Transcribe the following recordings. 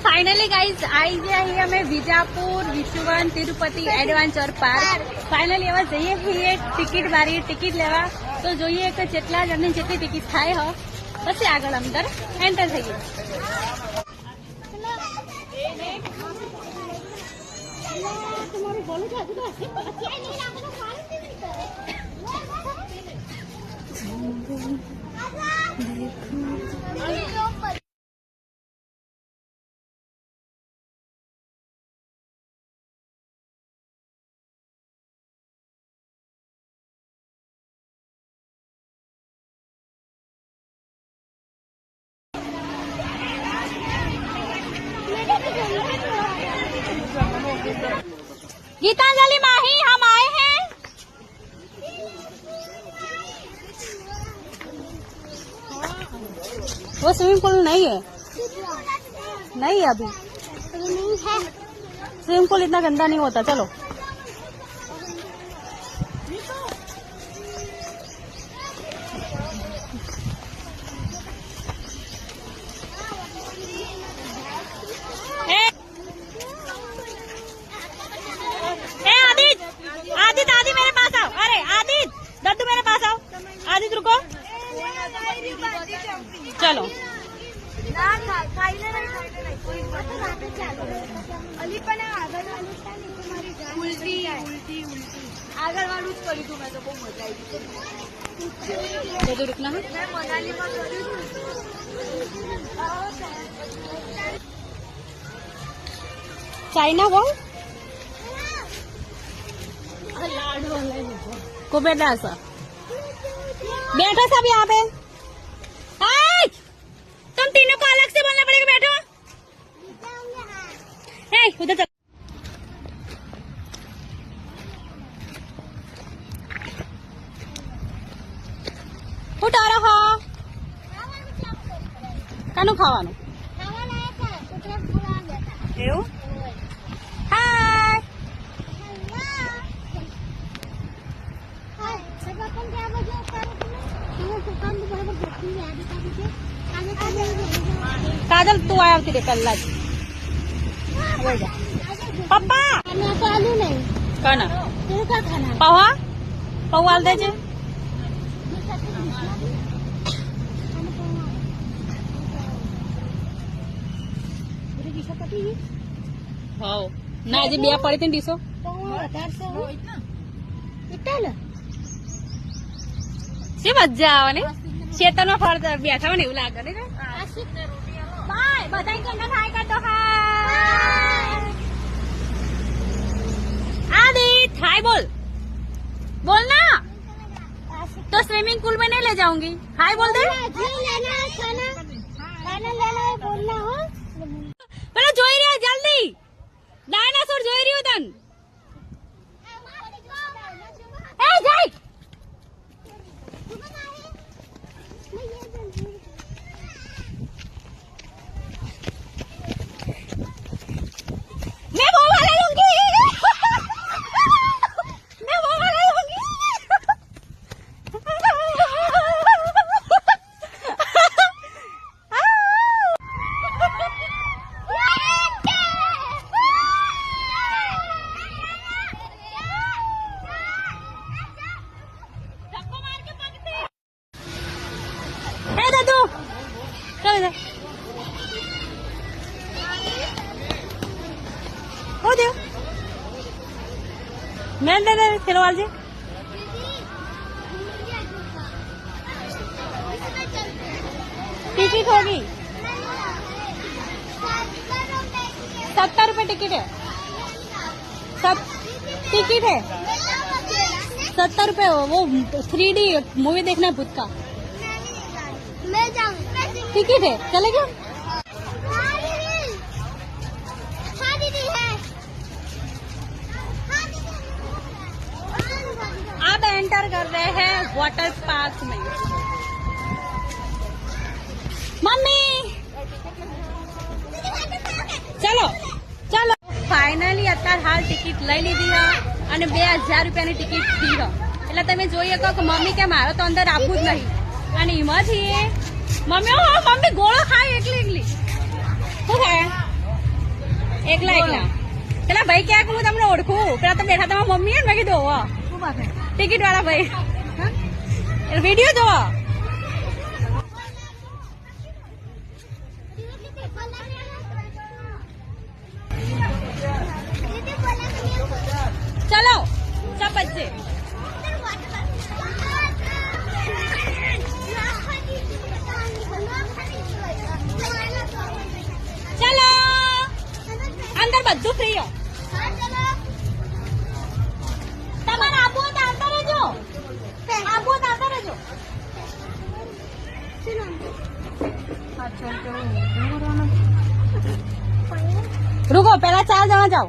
Finally guys I गया है અમે વિજાપુર વિશુવન તિરુપતિ એડવેન્ચર પાર્ક ફાઇનલી હવે જઈએ છીએ ટિકિટ બારી ટિકિટ લેવા તો જોઈએ કે જેટલા જણની જેટલી ટિકિટ થાય હો પછી આગળ અંદર એન્ટર થઈએ गीतांजलि माही हम आए हैं वो स्विमिंग पूल नहीं है नहीं है अभी नहीं है स्विमिंग पूल इतना गंदा नहीं होता चलो आदित मेरे पास आओ अरे आदित दद्दू मेरे पास आओ आदित रुको चलो આગળ વાળું જ કર્યું હતું મેં તો બહુ મજા આવી रुकना है મેં મનાલીમાં કર્યું चाइना वो को बैठा सा बैठो सब यहाँ पे तुम तीनों को अलग से बोलना पड़ेगा बैठो उधर चल उठा रहा कानू खावानू એવું હાય काजल तू आया होती रे कल्ला पप्पा ચાલુ નહીં कना તું કા ખાના पौवा पौवाल दे जे हाउ ना जे બે પડી તી ડીસો સે મજા આવે ને ખેતરમાં ફરતા બેઠા હોય ને એવું લાગે ને બાય બધાય કન્ના હાય કર દો હાય आदित हाय बोल बोल ना तो स्विमिंग पूल में नहीं ले जाऊंगी हाय बोल दे બોલના હો પેલા જોઈ રહ્યા જલ્દી ડાયનાસોર જોઈ રહ્યો તન એ જઈ मैं वो वाला लूंगी मैं वो वाला लूंगी ए दादू चल इधर हो दे मैं दे दे खिलवाल जी टिकट होगी 70 रुपए टिकट है सब टिकट है 70 रुपए वो 3D मूवी देखना है भूत का मैं जाऊँ टिकट है चलेगा अब एंटर कर रहे हैं वाटर पार्क में मम्मी चलो चलो फाइनली અત્યારે હાલ ટિકિટ લઈ લીધી છે અને 2000 રૂપિયાની ટિકિટ ફી છે એટલે તમે જોઈ શકો કે મમ્મી કે મારો તો અંદર આપવું જ નહીં અને એમાંથી મમ્મી મમ્મી ગોળો ખાય એકલી એકલી શું ખાય એકલા એકલા પેલા ભાઈ ક્યાંક હું તમને ઓળખું પેલા તો બેઠા તમારા મમ્મી ને મેં કીધું ટિકિટ વાળા ભાઈ વિડીયો જોવો चलो सब बच्चे चलो अंदर બધું ફ્રી હો તમારે આબુ તો આવતા રહેજો આબુ તો આવતા રહેજો रुको पहला 4 जमा जाओ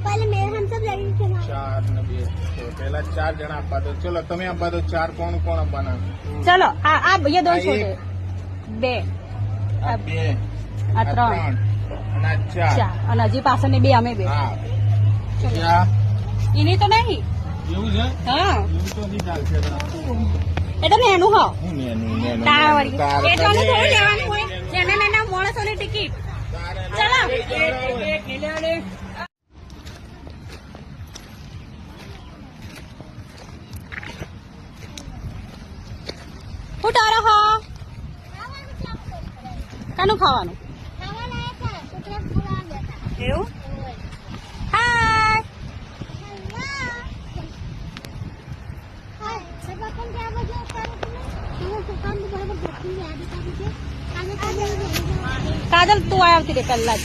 पहले मेरे हम सब लड़की थे ना 4 ને 2 તો પહેલા 4 જણા આપવા દો ચલો તમે આપવા દો 4 કોણ કોણ આપવાના चलो आ ये दो छोटे बे આ 2 આ 3 અને આ 4 ચાર અને હજી પાછળની બે અમે બે હા ક્યાં એની તો નહીં એવું છે હા એવું તો નહીં ચાલશે એ તો નેનું હો હું નેનું તાવડી એટલાનું થોડું લેવાનું હોય જેને નાના માણસોની ટિકિટ ચલો હું તારો હો કાનું ખાવાનું खावा लाया था कुतरा पूरा आ गया था એવું હાય हाय सब अपन क्या बजे करो तुम्हें वो दुकान में बराबर देखती है आगे का मुझे आगे का કાજલ તું આવતી રે પહેલા જ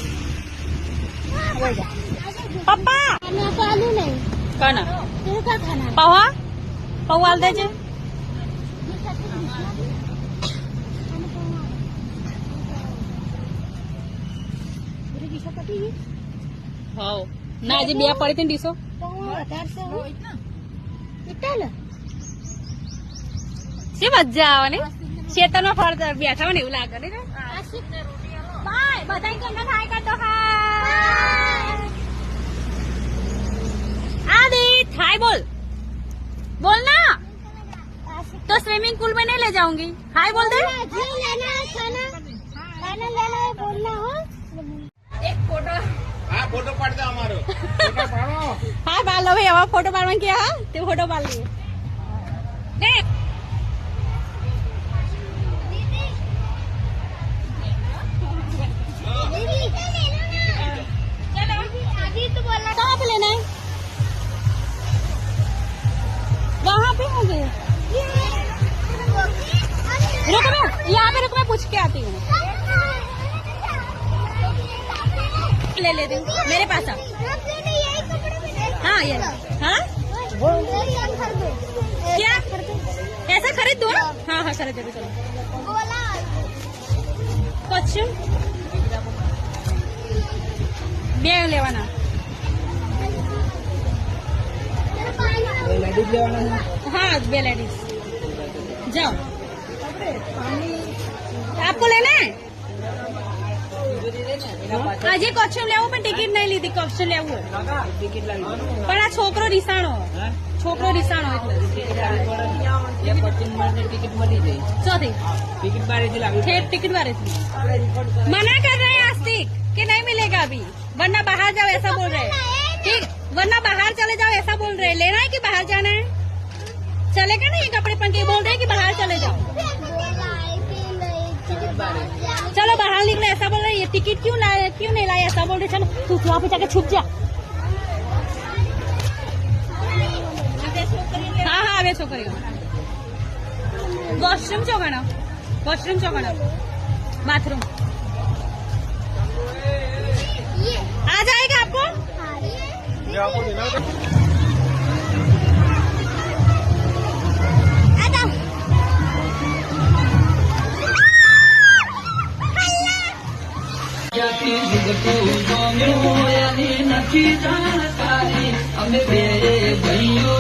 પપ્પા मैं तो आलू नहीं કના तेरे का खाना है પૌવા પૌવા દેજે હાઉ ના જે બે પડી હતી ડીશો શી મજા આવે ને ખેતરમાં ફરતા બેઠા હોય ને એવું લાગે ને બાય બધાય કેમ ના થાય કરતો હાય आदि हाय बोल बोल ना तो स्विमिंग पूल में नहीं ले जाऊंगी हाय बोल दे जो लेना है खाना लेना है बोलना हो एक फोटो હા ફોટો પાડ દો અમારો ફોટો પાડો हाँ पाल लो भाई हमारा फोटो पालवा किया हाँ तो फोटो पाल लिए देख चलो अभी तो बोला कहाँ पे लेना है वहाँ पे होंगे रुको मैं यहाँ पे रुको मैं पूछ के आती हूँ ले लेती हूँ मेरे पास आओ हाँ ये लो। हाँ क्या ऐसा खरीद दो हाँ हाँ खरीद दो चलो कुछ બે લેવાના हाँ 2 लेडीज जाओ आपको लेना है આજે કોસ્ચ્યુમ લેવું પણ ટિકિટ નહીં લીધી કોસ્ચ્યુમ લેવું પણ આ છોકરો રિસાણો એટલે टिकट मળી જાય ચોથી टिकट बारे થી લાવી ઠેર टिकट बारे थी मना कर रहे हैं आस्तिक कि नहीं मिलेगा अभी वरना बाहर जाओ ऐसा बोल रहे हैं ठीक वरना बाहर चले जाओ ऐसा बोल रहे हैं लेना है कि बाहर जाना है चलेगा नहीं ये कपड़े पहन के बोल रहे हैं कि बाहर चले जाओ चलो बाहर निकले ऐसा बोल रहे हैं ये टिकट क्यों नहीं लाए ऐसा बोल रहे चलो तू वहाँ पे जाके छुप जा हाँ हाँ आवे छोकरी वॉशरूम चौगाना बाथरूम आ जाएगा आपको आ जाओ નથી જાણકારી અમે બે ભાઈઓ